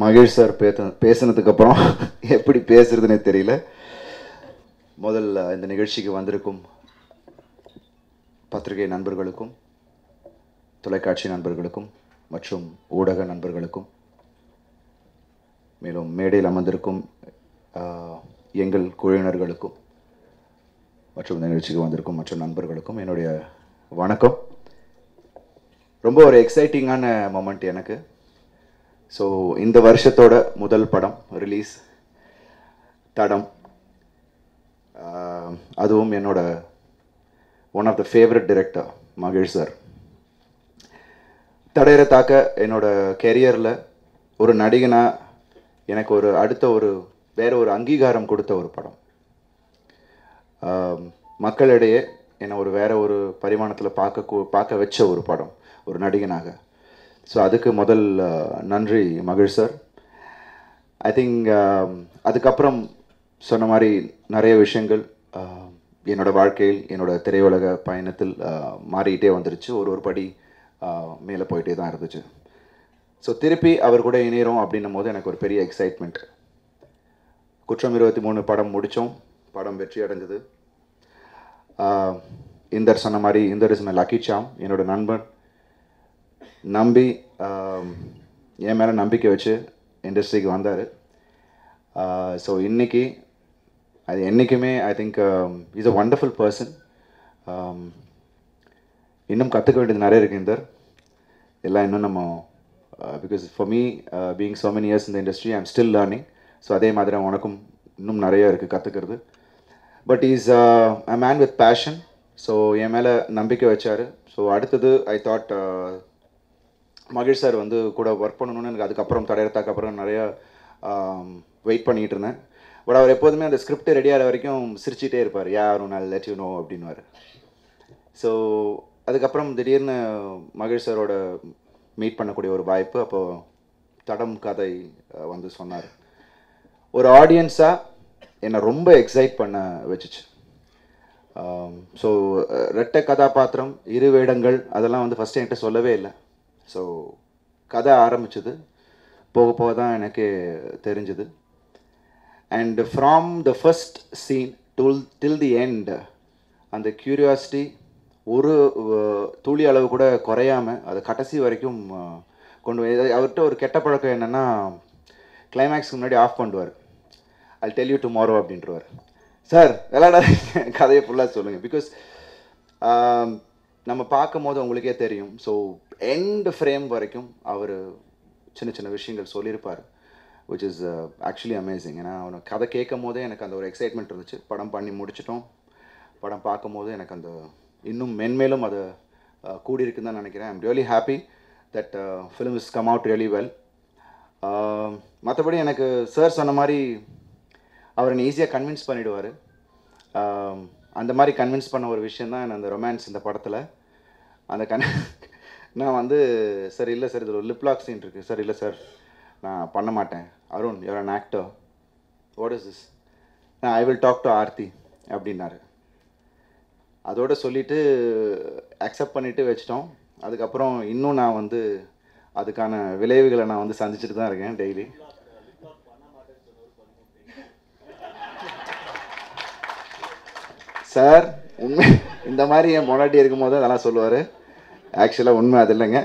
Mahesh sir பேசினதுக்கப்புறம் எப்படி பேசுறதுன்னே தெரியல. முதல்ல இந்த நிகழ்ச்சிக்கு வந்திருக்கும் பத்திரிகை நண்பர்களுக்கும், தொலைக்காட்சி நண்பர்களுக்கும் மற்றும் ஊடக நண்பர்களுக்கும், மேலும் மேடையில் அமர்ந்திருக்கும் எங்கள் குழுவினர்களுக்கும் மற்றும் இந்த நிகழ்ச்சிக்கு வந்திருக்கும் மற்ற நண்பர்களுக்கும் என்னுடைய வணக்கம். ரொம்ப ஒரு எக்ஸைட்டிங்கான மொமெண்ட் எனக்கு. ஸோ இந்த வருஷத்தோட முதல் படம் ரிலீஸ் தடம். அதுவும் என்னோட one of the favourite director Mahesh sir. தடையரை தாக்க என்னோட கெரியரில் ஒரு நடிகனாக எனக்கு ஒரு அடுத்த ஒரு வேற ஒரு அங்கீகாரம் கொடுத்த ஒரு படம். மக்களிடையே என்னை ஒரு வேற ஒரு பரிமாணத்தில் பார்க்க வச்ச ஒரு படம் ஒரு நடிகனாக. ஸோ அதுக்கு முதல் நன்றி மகிழ் சார். ஐ திங்க் அதுக்கப்புறம் சொன்ன மாதிரி நிறைய விஷயங்கள் என்னோடய வாழ்க்கையில் என்னோடய திரையுலக பயணத்தில் மாறிக்கிட்டே வந்துருச்சு. ஒரு படி மேலே போயிட்டே தான் இருந்துச்சு. ஸோ திருப்பி அவர் கூட இணைகிறோம் அப்படின்னும் போது எனக்கு ஒரு பெரிய எக்ஸைட்மெண்ட். குற்றம் 23 படம் முடித்தோம். படம் வெற்றி அடைஞ்சது. இந்தர் சொன்ன மாதிரி இந்தர் இஸ் மை லக்கி சாம். என்னோடய நண்பன் நம்பி என் மேலே நம்பிக்கை வச்சு இண்டஸ்ட்ரிக்கு வந்தார். ஸோ இன்றைக்கி அது என்றைக்குமே I think is a wonderful person. இன்னும் கற்றுக்க வேண்டியது நிறைய இருக்குது இந்தர். எல்லாம் இன்னும் நம்ம because for me being so many years in the industry I am still learning. So அதே மாதிரி உனக்கும் இன்னும் நிறைய இருக்குது கற்றுக்கிறது. But is a man with passion. So என் மேலே நம்பிக்கை வச்சார். ஸோ அடுத்தது ஐ தாட் மகேஷ் சார் வந்து கூட ஒர்க் பண்ணணும்னு எனக்கு அதுக்கப்புறம் தடையறதுக்கு அப்புறம் நிறையா வெயிட் பண்ணிகிட்டு இருந்தேன். பட் அவர் எப்போதுமே அந்த ஸ்கிரிப்ட் ரெடி ஆகிற வரைக்கும் சிரிச்சிட்டே இருப்பார். யாரும் நான் லெட் யூ நோ அப்படின்னுவார். ஸோ அதுக்கப்புறம் திடீர்னு மகேஷ் சாரோட மீட் பண்ணக்கூடிய ஒரு வாய்ப்பு அப்போது தடம் கதை வந்து சொன்னார். ஒரு ஆடியன்ஸாக என்னை ரொம்ப எக்ஸைட் பண்ண வச்சுச்சு. ஸோ ரெட்டை கதாபாத்திரம், 2 வேடங்கள், அதெல்லாம் வந்து ஃபஸ்ட்டு என்கிட்ட சொல்லவே இல்லை. ஸோ கதை ஆரம்பிச்சது போக போக தான் எனக்கு தெரிஞ்சுது. And from the first scene till the end அந்த க்யூரியாசிட்டி ஒரு துளி அளவு கூட குறையாமல் அது கடைசி வரைக்கும் கொண்டு அவர்கிட்ட ஒரு கெட்ட பழக்கம் என்னென்னா கிளைமேக்ஸ்க்கு முன்னாடி ஆஃப் பண்ணுவார். I'll tell you tomorrow அப்படின்றவார். சார் விளையாட கதையை ஃபுல்லாக சொல்லுங்கள். பிகாஸ் நம்ம பார்க்கும் போது உங்களுக்கே தெரியும். ஸோ எண்ட் ஃப்ரேம் வரைக்கும் அவர் சின்ன சின்ன விஷயங்கள் சொல்லியிருப்பார். Which is actually amazing. ஏன்னா அவனை கதை கேட்கும் போதே எனக்கு அந்த ஒரு எக்ஸைட்மெண்ட் இருந்துச்சு. படம் பண்ணி முடிச்சிட்டோம். படம் பார்க்கும் போது எனக்கு அந்த இன்னும் மென்மேலும் அது கூடியிருக்குன்னு தான் நினைக்கிறேன். I'm really happy that film is come out really well. மற்றபடி எனக்கு சார் சொன்ன மாதிரி அவர் என்னை ஈஸியாக கன்வின்ஸ் பண்ணிவிடுவார். அந்த மாதிரி கன்வின்ஸ் பண்ண ஒரு விஷயந்தான் அந்த ரொமான்ஸ் இந்த படத்தில். அந்த நான் வந்து சார் இல்லை சார் இதில் ஒரு லிப்லாக் சீன் இருக்குது சார். இல்லை சார் நான் பண்ண மாட்டேன். Arun you're an actor, what is this, I will talk to Aarthi அப்படின்னாரு. அதோடு சொல்லிவிட்டு அக்செப்ட் பண்ணிவிட்டு வச்சிட்டோம். அதுக்கப்புறம் இன்னும் நான் வந்து அதுக்கான விளைவுகளை நான் வந்து சந்திச்சுட்டு தான் இருக்கேன் டெய்லி. சார் உண்மை இந்த மாதிரி என் பொண்டாட்டி இருக்கும்போது அதெல்லாம் சொல்லுவார். ஆக்சுவலாக உண்மை அது இல்லைங்க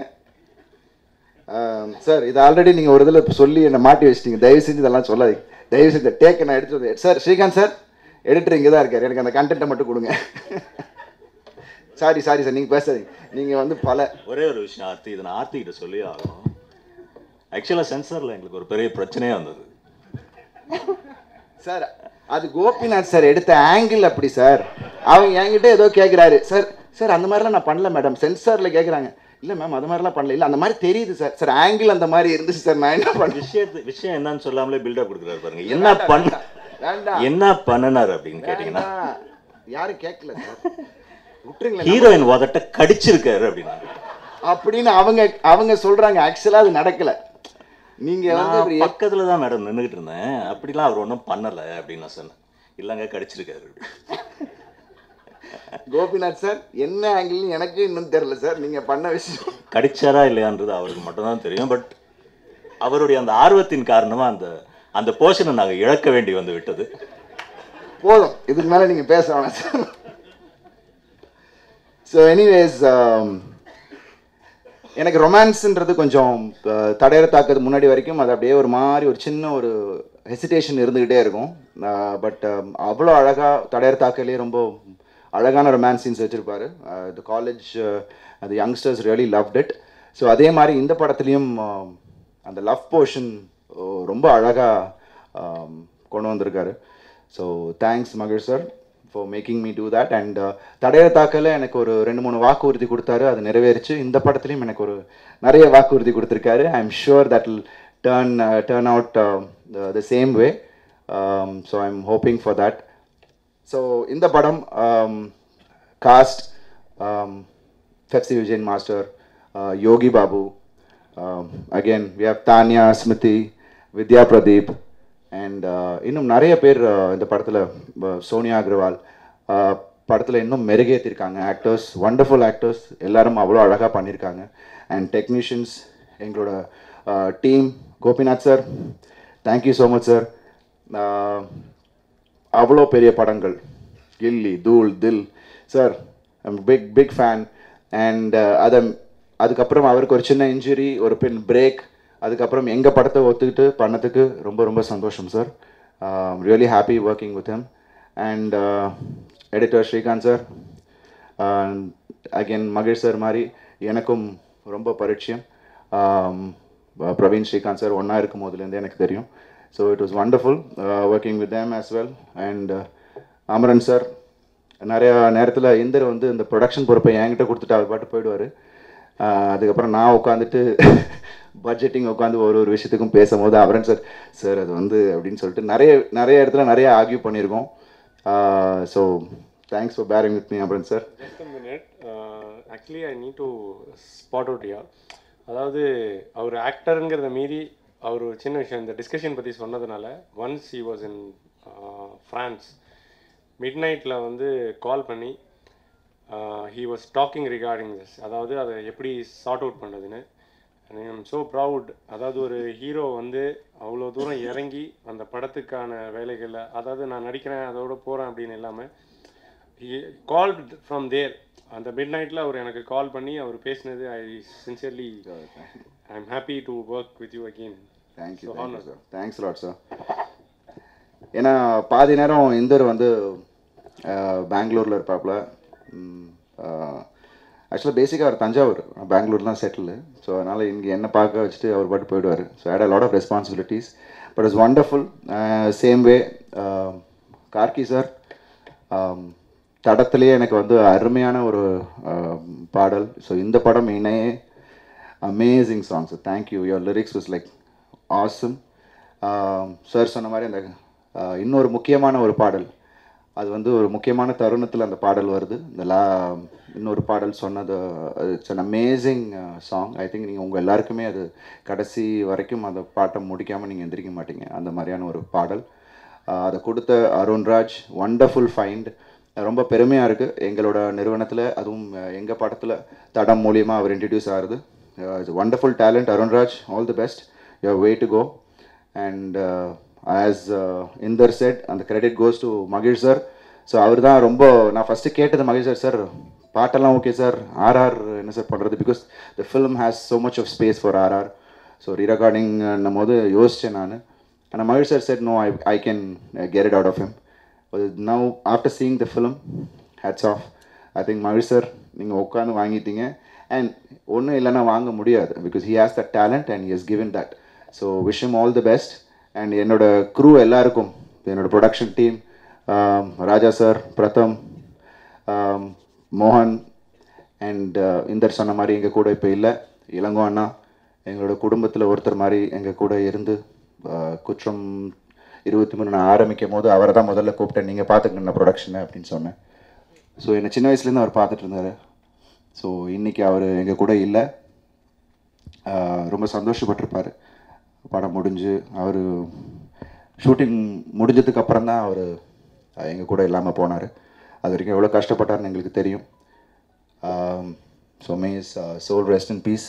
சார். இது ஆல்ரெடி நீங்கள் ஒரு இதில் சொல்லி என்னை மாட்டி வச்சிட்டிங்க. தயவு செஞ்சு இதெல்லாம் சொல்லாதீங்க. தயவு செஞ்சு டேக் நான் எடுத்து சார். ஸ்ரீகாந்த் சார் எடிட்டர் இங்கே தான் இருக்கார். எனக்கு அந்த கண்டென்ட்டை மட்டும் கொடுங்க. சாரி சார் நீங்கள் பேசாதீங்க. நீங்கள் வந்து ஒரே ஒரு விஷயம் ஆர்த்தி, இதை நான் ஆர்த்திக்கிட்ட சொல்லி ஆகணும். ஆக்சுவலாக சென்சாரில் எங்களுக்கு ஒரு பெரிய பிரச்சனையாக வந்தது சார். அது கோபிநாத் சார் எடுத்த ஆங்கிள் அப்படி சார். அவங்க என்கிட்ட ஏதோ கேட்குறாரு. சார் சார் அந்த மாதிரிலாம் நான் பண்ணல மேடம், சென்சாரில் கேட்குறாங்க. இல்லை மேம் அது மாதிரிலாம் பண்ணல. இல்லை அந்த மாதிரி தெரியுது சார். சார் ஆங்கிள் அந்த மாதிரி இருந்துச்சு சார். நான் என்ன பண்ண விஷயம் என்னன்னு சொல்லாமலே பில்டப் கொடுக்குறாரு பாருங்க. என்ன பண்ணினார் அப்படின்னு கேட்டிங்கன்னா யாரும் கேட்கல சார். விட்டுருங்களேன். ஹீரோயின் வாதட்ட கடிச்சிருக்காரு அப்படின்னு அவங்க சொல்கிறாங்க. ஆக்சுவலாக அது நடக்கலை. நீங்கள் வந்து பக்கத்தில் தான் மேடம் நின்றுக்கிட்டு இருந்தேன். அப்படிலாம் அவர் ஒன்றும் பண்ணலை அப்படின்னு நான் சொன்னேன். இல்லைங்க கடிச்சிருக்காரு. கோபிநாத் சார் என்ன ஆங்கிள்னு எனக்கு இன்னும் தெரியல சார். நீங்கள் பண்ண விஷயம் கடிச்சாரா இல்லையான்றது அவருக்கு மட்டும்தான் தெரியும். பட் அவருடைய அந்த ஆர்வத்தின் காரணமா அந்த அந்த போர்ஷனை நாங்கள் இழக்க வேண்டி வந்து விட்டது. போதும், இதுக்கு மேலே நீங்கள் பேச வேணாம் சார். ஸோ எனிவேஸ், எனக்கு ரொமான்ஸுன்றது கொஞ்சம் தடையற தாக்கிறது முன்னாடி வரைக்கும் அது அப்படியே ஒரு மாதிரி ஒரு சின்ன ஒரு ஹெசிடேஷன் இருந்துக்கிட்டே இருக்கும். பட் அவ்வளோ அழகாக தடையற தாக்கலே ரொம்ப அழகான ரொமான்ஸ் சீன்ஸ் வச்சுருப்பாரு. த காலேஜ் அந்த youngsters really loved it. So அதே மாதிரி இந்த படத்துலேயும் அந்த லவ் போர்ஷன் ரொம்ப அழகாக கொண்டு வந்திருக்காரு. ஸோ தேங்க்ஸ் மகிழ் sir for making me do that. And தடையற தாக்கல எனக்கு ஒரு 2-3 வாக்குறுதி கொடுத்தாரு, அது நிறைவேறிச்சு. இந்த படத்துலையும் எனக்கு ஒரு நிறைய வாக்குறுதி கொடுத்துருக்காரு. I am sure that will turn out the same way. So I am hoping for that. So இந்த படம் cast Pepsi Vijayan master, Yogi Babu, again we have Tanya, Smriti, Vidya Pradeep and இன்னும் நிறைய பேர் இந்த படத்தில், சோனியா அகர்வால் படத்தில் இன்னும் மெருகேற்றிருக்காங்க. ஆக்டர்ஸ், வண்டர்ஃபுல் ஆக்டர்ஸ், எல்லாரும் அவ்வளோ அழகாக பண்ணியிருக்காங்க. அண்ட் டெக்னீஷியன்ஸ், எங்களோட team, Gopinath sir, thank you so much sir. அவ்வளோ பெரிய படங்கள், Ghilli, Dhool, Dhill sir, I'm big fan. And அதுக்கப்புறம் அவருக்கு ஒரு சின்ன இன்ஜுரி, ஒரு பிரேக், அதுக்கப்புறம் எங்கள் படத்தை ஒத்துக்கிட்டு பண்ணதுக்கு ரொம்ப ரொம்ப சந்தோஷம் sir. Really happy working with him. And editor Srikanth sir, again Mahesh sir மாதிரி எனக்கும் ரொம்ப பரிச்சயம். பிரவீன், ஸ்ரீகாந்த் சார் ஒன்றா இருக்கும் போதுலேருந்து எனக்கு தெரியும். So it was wonderful working with them as well. And Amaran sir, நிறையா நேரத்தில் இந்தர் வந்து இந்த ப்ரொடக்ஷன் பொறுப்பை என்கிட்ட கொடுத்துட்டு அவர் பாட்டு போயிடுவார். அதுக்கப்புறம் நான் உட்காந்துட்டு பட்ஜெட்டிங் உட்காந்து ஒரு விஷயத்துக்கும் பேசும்போது அமரன் சார், சார் அது வந்து அப்படின்னு சொல்லிட்டு நிறைய இடத்துல நிறைய ஆர்கியூ பண்ணியிருக்கோம். So thanks for bearing with me Amaran sir. Just a minute. Actually I need to spot out here. அதாவது அவர் ஆக்டருங்கிறத மீறி அவர் சின்ன விஷயம் இந்த டிஸ்கஷன் பற்றி சொன்னதுனால, once he was in France, mid நைட்டில் வந்து கால் பண்ணி he was talking regarding this, அதாவது அதை எப்படி சார்ட் அவுட் பண்ணுறதுன்னு. I am so proud. அதாவது ஒரு ஹீரோ வந்து அவ்வளோ தூரம் இறங்கி அந்த படத்துக்கான வேலைகளில், அதாவது நான் நடிக்கிறேன் அதோட போகிறேன் அப்படின்னு இல்லாமல், கால் ஃப்ரம் தேர் அந்த மிட் நைட்டில் அவர் எனக்கு கால் பண்ணி அவர் பேசினது, ஐ sincerely I am happy to work with you again. Thank you sir, thanks lot sir. ஏன்னா பாதி நேரம் இந்தர் வந்து பெங்களூரில் இருப்பாப்புல. ஆக்சுவலாக பேசிக்காக அவர் தஞ்சாவூர், பெங்களூர் தான் செட்டில். ஸோ அதனால் இங்கே என்ன பார்க்க வச்சுட்டு அவர் பாட்டு போயிடுவார். So I had a lot of responsibilities, but it's wonderful. Same way Karky sir, தடத்துலேயே எனக்கு வந்து அருமையான ஒரு பாடல். ஸோ இந்த படம் இணையே amazing songs. Thank you, your lyrics was like awesome. Sir சொன்ன மாதிரி அந்த இன்னொரு முக்கியமான ஒரு பாடல், அது வந்து ஒரு முக்கியமான தருணத்தில் அந்த பாடல் வருது. இந்த இன்னொரு பாடல் சொன்னது, it's an amazing song. I think நீங்கள் உங்கள் எல்லாருக்குமே அது கடைசி வரைக்கும் அந்த பாட்டை முடிக்காமல் நீங்கள் எந்திரிக்க மாட்டீங்க. அந்த மாதிரியான ஒரு பாடல் அதை கொடுத்த அருண்ராஜ், வண்டர்ஃபுல் ஃபைண்ட். ரொம்ப பெருமையாக இருக்குது எங்களோட நிறுவனத்தில், அதுவும் எங்கள் படத்தில் தடம் மூலியமாக அவர் இன்ட்ரடியூஸ் ஆகுது. It's wonderful talent Arunraj, all the best, your way to go. And as Inder said, அந்த கிரெடிட் கோஸ் டு மகிழ் சார். ஸோ அவர் தான் ரொம்ப, நான் ஃபஸ்ட்டு கேட்டது மகிழ் சார், சார் பாட்டெல்லாம் ஓகே சார், ஆர்ஆர் என்ன சார் பண்ணுறது, because the film has so much of space for RR. So ரீரெக்கார்டிங்னும் போது யோசித்தேன் நான். ஆனால் மகிழ் sir said no, I can get it out of him. Now after seeing the film, hats off. I think மகிழ் sir நீங்கள் உட்காந்து வாங்கிட்டீங்க. அண்ட் ஒன்றும் இல்லைன்னா வாங்க முடியாது, because he has that talent and he has given that. So wish him all the best. And என்னோட crew எல்லாருக்கும், என்னோடய ப்ரொடக்ஷன் டீம், ராஜா சார், பிரதம், மோகன் அண்ட் இந்தர் சொன்ன மாதிரி எங்கள் கூட இப்போ இல்லை, இளங்கோ அண்ணா, எங்களோட குடும்பத்தில் ஒருத்தர் மாதிரி எங்கள் கூட இருந்து குற்றம் 23 நான் ஆரம்பிக்கும் போது அவரை தான் முதல்ல கூப்பிட்டேன், நீங்கள் பார்த்துக்கணும் ப்ரொடக்ஷனை அப்படின்னு சொன்னேன். ஸோ என்னை சின்ன வயசுலேருந்து அவர் பார்த்துட்டு இருந்தார். ஸோ இன்றைக்கி அவர் எங்கள் கூட இல்லை, ரொம்ப சந்தோஷப்பட்டிருப்பார். படம் முடிஞ்சு அவர் ஷூட்டிங் முடிஞ்சதுக்கு அப்புறம் தான் அவர் எங்கள் கூட இல்லாமல் போனார். அது வரைக்கும் எவ்வளோ கஷ்டப்பட்டார்னு எங்களுக்கு தெரியும். So may his soul rest in peace.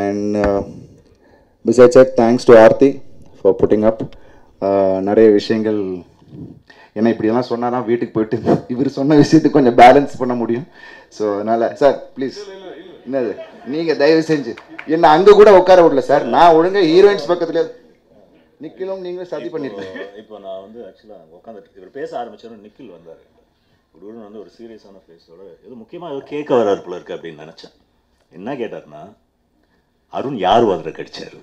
And Besides that, thanks to Aarthi for putting up. நிறைய விஷயங்கள் ஏன்னா இப்படியெல்லாம் சொன்னால் தான் வீட்டுக்கு போயிட்டு இவர் சொன்ன விஷயத்துக்கு கொஞ்சம் பேலன்ஸ் பண்ண முடியும். ஸோ அதனால் சார் ப்ளீஸ் என்னது நீங்கள் தயவு செஞ்சு என்ன அங்கே கூட உட்கார விடல சார். நான் ஒழுங்காக ஹீரோயின்ஸ் பக்கத்துல நிக்கிலும் நீங்களும் சதி பண்ணிருக்கீங்க. இப்போ நான் வந்து ஆக்சுவலாக உட்காந்துட்டு இவர் பேச ஆரம்பிச்சோன்னு நிக்கில் வந்தார். உடனே வந்து ஒரு சீரியஸான ஃபேஸோட ஏதோ முக்கியமாக ஏதோ கேட்க வராரு போல இருக்கு அப்படின்னு நினச்சேன். என்ன கேட்டார்னா, அருண் யார் வாதில் கடிச்சாரு?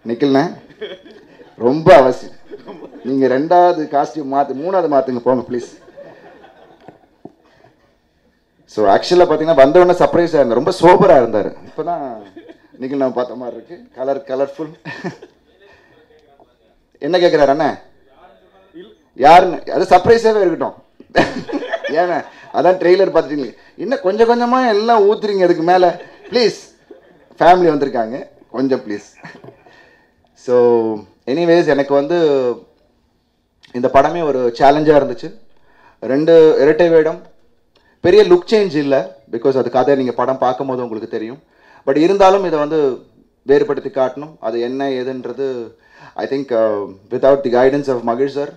நிக்கில்ண்ணே ரொம்ப அவசியம். நீங்கள் 2வது காஸ்டியூம் மாற்று 3வது மாற்றுங்க போங்க ப்ளீஸ். ஸோ ஆக்சுவலாக பார்த்தீங்கன்னா வந்தவொடனே சர்ப்ரைஸாக இருந்தார். ரொம்ப சோபராக இருந்தார். இப்போ தான் நிக்கில் நான் பார்த்த மாதிரி இருக்கு. கலர்ஃபுல். என்ன கேட்குறாரு அண்ணா? யாருன்னு அது சர்ப்ரைஸாகவே இருக்கட்டும். ஏன்னா அதான் ட்ரெய்லர் பார்த்துட்டீங்க. இன்னும் கொஞ்சம் கொஞ்சமாக எல்லாம் ஊற்றுறீங்க அதுக்கு மேலே. ப்ளீஸ் ஃபேமிலி வந்திருக்காங்க கொஞ்சம் ப்ளீஸ். ஸோ எனிவேஸ் எனக்கு வந்து இந்த படமே ஒரு சேலஞ்சாக இருந்துச்சு. 2 இரட்டை வேடம், பெரிய லுக் சேஞ்ச் இல்லை. பிகாஸ் அது கதை நீங்கள் படம் பார்க்கும்போது உங்களுக்கு தெரியும். பட் இருந்தாலும் இதை வந்து வேறுபடுத்தி காட்டணும். அது என்ன ஏதுன்றது I think without the guidance of Mahesh sir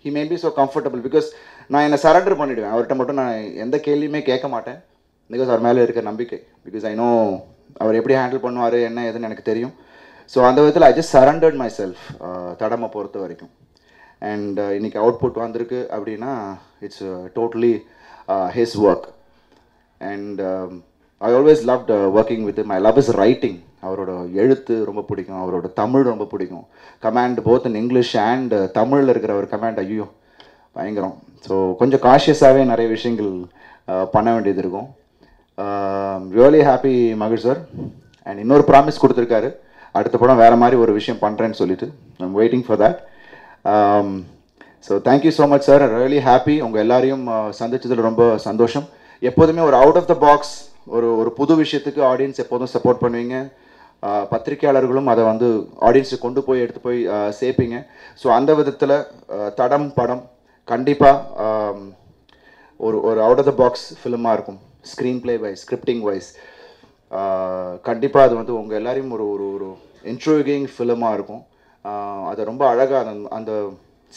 he may be so comfortable. Because நான் என்னை சரண்டர் பண்ணிவிடுவேன். அவர்கிட்ட மட்டும் நான் எந்த கேள்வியுமே கேட்க மாட்டேன். பிகாஸ் அவர் மேலே இருக்க நம்பிக்கை. பிகாஸ் ஐ நோ அவர் எப்படி ஹேண்டில் பண்ணுவார் என்ன ஏதுன்னு எனக்கு தெரியும். ஸோ அந்த விதத்தில் I just surrendered myself தடமை பொறுத்த வரைக்கும். அண்ட் இன்னைக்கு அவுட்புட் வந்திருக்கு அப்படின்னா it's totally his work. And I always loved working with my love is writing. அவரோட எழுத்து ரொம்ப பிடிக்கும். அவரோட தமிழ் ரொம்ப பிடிக்கும். Command both in English and தமிழில் இருக்கிற ஒரு கமாண்ட் ஐயோ பயங்கரம். ஸோ கொஞ்சம் காஷியஸாகவே நிறைய விஷயங்கள் பண்ண வேண்டியது இருக்கும். Really happy Mahesh sir. And இன்னொரு ப்ராமிஸ் கொடுத்துருக்காரு, அடுத்த படம் வேறு மாதிரி ஒரு விஷயம் பண்ணுறேன்னு சொல்லிட்டு. I'm waiting for that. So thank you so much sir. Really happy. உங்கள் எல்லாரையும் சந்திச்சதில் ரொம்ப சந்தோஷம். எப்போதுமே ஒரு அவுட் ஆஃப் த பாக்ஸ் ஒரு புது விஷயத்துக்கு ஆடியன்ஸ் எப்போதும் சப்போர்ட் பண்ணுவீங்க. பத்திரிகையாளர்களும் அதை வந்து ஆடியன்ஸுக்கு கொண்டு போய் எடுத்து போய் சேர்ப்பீங்க. ஸோ அந்த விதத்தில் தடம் படம் கண்டிப்பாக ஒரு அவுட் ஆஃப் த பாக்ஸ் ஃபிலிமாக இருக்கும். Screenplay wise, scripting wise கண்டிப்பாக அது வந்து உங்கள் எல்லாரையும் ஒரு ஒரு இன்ட்ரோகிங் ஃபிலிமாக இருக்கும். அது ரொம்ப அழகாக அந்த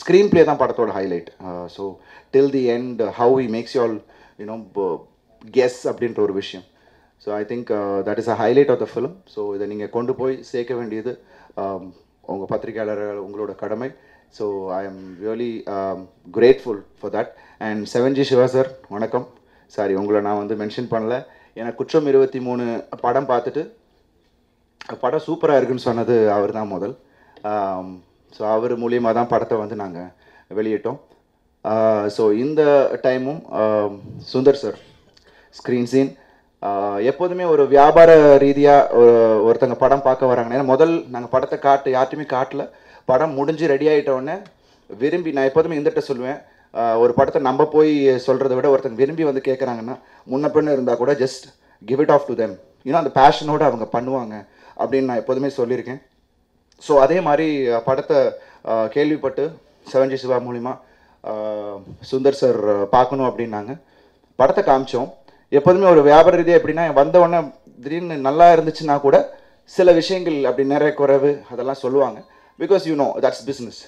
ஸ்க்ரீன் பிளே தான் படத்தோட highlight. So till the end how he makes you all you know guess அப்படின்ற ஒரு விஷயம். So I think that is a highlight of the film. So இதை நீங்கள் கொண்டு போய் சேர்க்க வேண்டியது உங்கள் பத்திரிகையாளர்கள் உங்களோட கடமை. So I am really grateful for that. And 7G Siva sir வணக்கம். சாரி உங்களை நான் வந்து மென்ஷன் பண்ணல. ஏன்னா குற்றம் 23 படம் பார்த்துட்டு படம் சூப்பராக இருக்குன்னு சொன்னது அவர் தான் முதல். ஸோ அவர் மூலியமாக தான் படத்தை வந்து நாங்கள் வெளியிட்டோம். ஸோ இந்த டைமும் சுந்தர் சார் ஸ்க்ரீன் சீன் எப்போதுமே ஒரு வியாபார ரீதியாக ஒருத்தங்க படம் பார்க்க வராங்க. ஏன்னா முதல் நாங்கள் படத்தை யார்ட்டுமே காட்டல. படம் முடிஞ்சு ரெடி ஆகிட்டோடனே விரும்பி, நான் எப்போதுமே இந்தட்ட சொல்லுவேன், ஒரு படத்தை நம்ம போய் சொல்கிறத விட ஒருத்தங்க விரும்பி வந்து கேட்குறாங்கன்னா முன்ன பின்ன இருந்தால் கூட just give it of to them. ஏன்னா அந்த பேஷனோடு அவங்க பண்ணுவாங்க அப்படின்னு நான் எப்போதுமே சொல்லியிருக்கேன். ஸோ அதே மாதிரி படத்தை கேள்விப்பட்டு 7G சிவா மூலிமா சுந்தர் சார் பார்க்கணும் அப்படின்னாங்க. படத்தை காமிச்சோம். எப்போதுமே ஒரு வியாபார ரீதியாக எப்படின்னா வந்தவுடனே திடீர்னு நல்லா இருந்துச்சுன்னா கூட சில விஷயங்கள் அப்படி நிறைய குறைவு அதெல்லாம் சொல்லுவாங்க. Because you know that's business.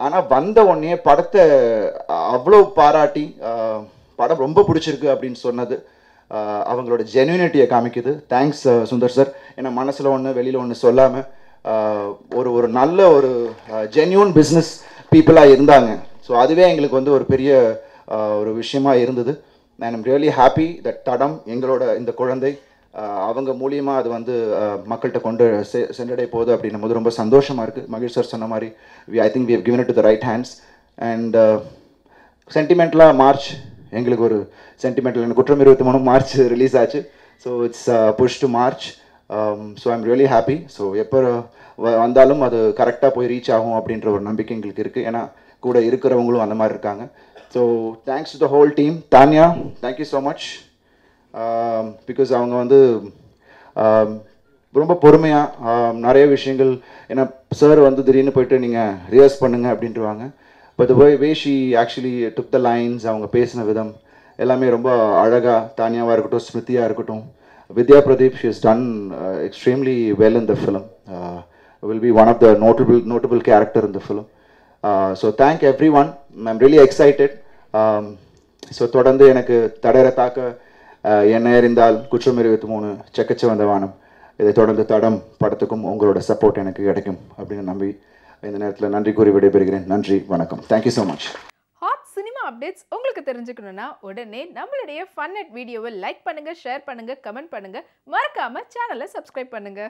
ஆனால் வந்த உடனே படத்தை அவ்வளோ பாராட்டி படம் ரொம்ப பிடிச்சிருக்கு அப்படின்னு சொன்னது அவங்களோட ஜென்யூனிட்டியை காமிக்குது. Thanks Sundar sir. ஏன்னா மனசில் ஒன்று வெளியில் ஒன்று சொல்லாமல் ஒரு நல்ல ஒரு ஜென்யூன் பிஸ்னஸ் பீப்புளாக இருந்தாங்க. ஸோ அதுவே எங்களுக்கு வந்து ஒரு பெரிய ஒரு விஷயமா இருந்தது. ஐ எம் ரியலி ஹாப்பி தட் தடம் எங்களோட இந்த குழந்தை அவங்க மூலியமாக அது வந்து மக்கள்கிட்ட கொண்டு சென்றடைய போகுது அப்படின்னும் போது ரொம்ப சந்தோஷமாக இருக்குது. மகேஷ் சார் சொன்ன மாதிரி I think we have given it to the right hands. And சென்டிமெண்ட்லாம் மார்ச் எங்களுக்கு ஒரு சென்டிமெண்டல் எனக்கு குற்றம் 23 மார்ச் ரிலீஸ் ஆச்சு. So it's push to March. So I am really happy. So எப்போ வந்தாலும் அது கரெக்டாக போய் ரீச் ஆகும் அப்படின்ற ஒரு நம்பிக்கை எங்களுக்கு இருக்குது. ஏன்னா கூட இருக்கிறவங்களும் அந்த மாதிரி இருக்காங்க. So thanks to the whole team. Tania thank you so much. Because அவங்க வந்து ரொம்ப பொறுமையாக நிறைய விஷயங்கள், ஏன்னா சார் வந்து திடீர்னு போயிட்டு நீங்கள் ரிஹர்ஸ் பண்ணுங்க அப்படின்ட்டுருவாங்க. But way she actually took the lines, அவங்க பேசின விதம் எல்லாமே ரொம்ப அழகாக, தானியாவாக இருக்கட்டும் ஸ்மிருதியாக இருக்கட்டும் Vidya Pradeep, she has done extremely well in the film. Will be one of the notable character in the film. So thank everyone. I'm really excited. So தொடர்ந்து எனக்கு தடர தாக்க என்ன எறிந்தால் குற்றம் 23 செக்கச்ச வந்த வானம் இதை தொடர்ந்து தடம் படத்துக்கும் உங்களோட சப்போர்ட் எனக்கு கிடைக்கும் அப்படின்னு நம்பி இந்த நேரத்தில் நன்றி கூறி விடைபெறுகிறேன். நன்றி, வணக்கம். Thank you so much. Hot cinema updates உங்களுக்கு தெரிஞ்சுக்கணும்னா உடனே நம்மளுடைய ஃபன் நெட் வீடியோவை லைக் பண்ணுங்க, ஷேர் பண்ணுங்க, கமெண்ட் பண்ணுங்க, மறக்காம சேனலை சப்ஸ்கிரைப் பண்ணுங்க.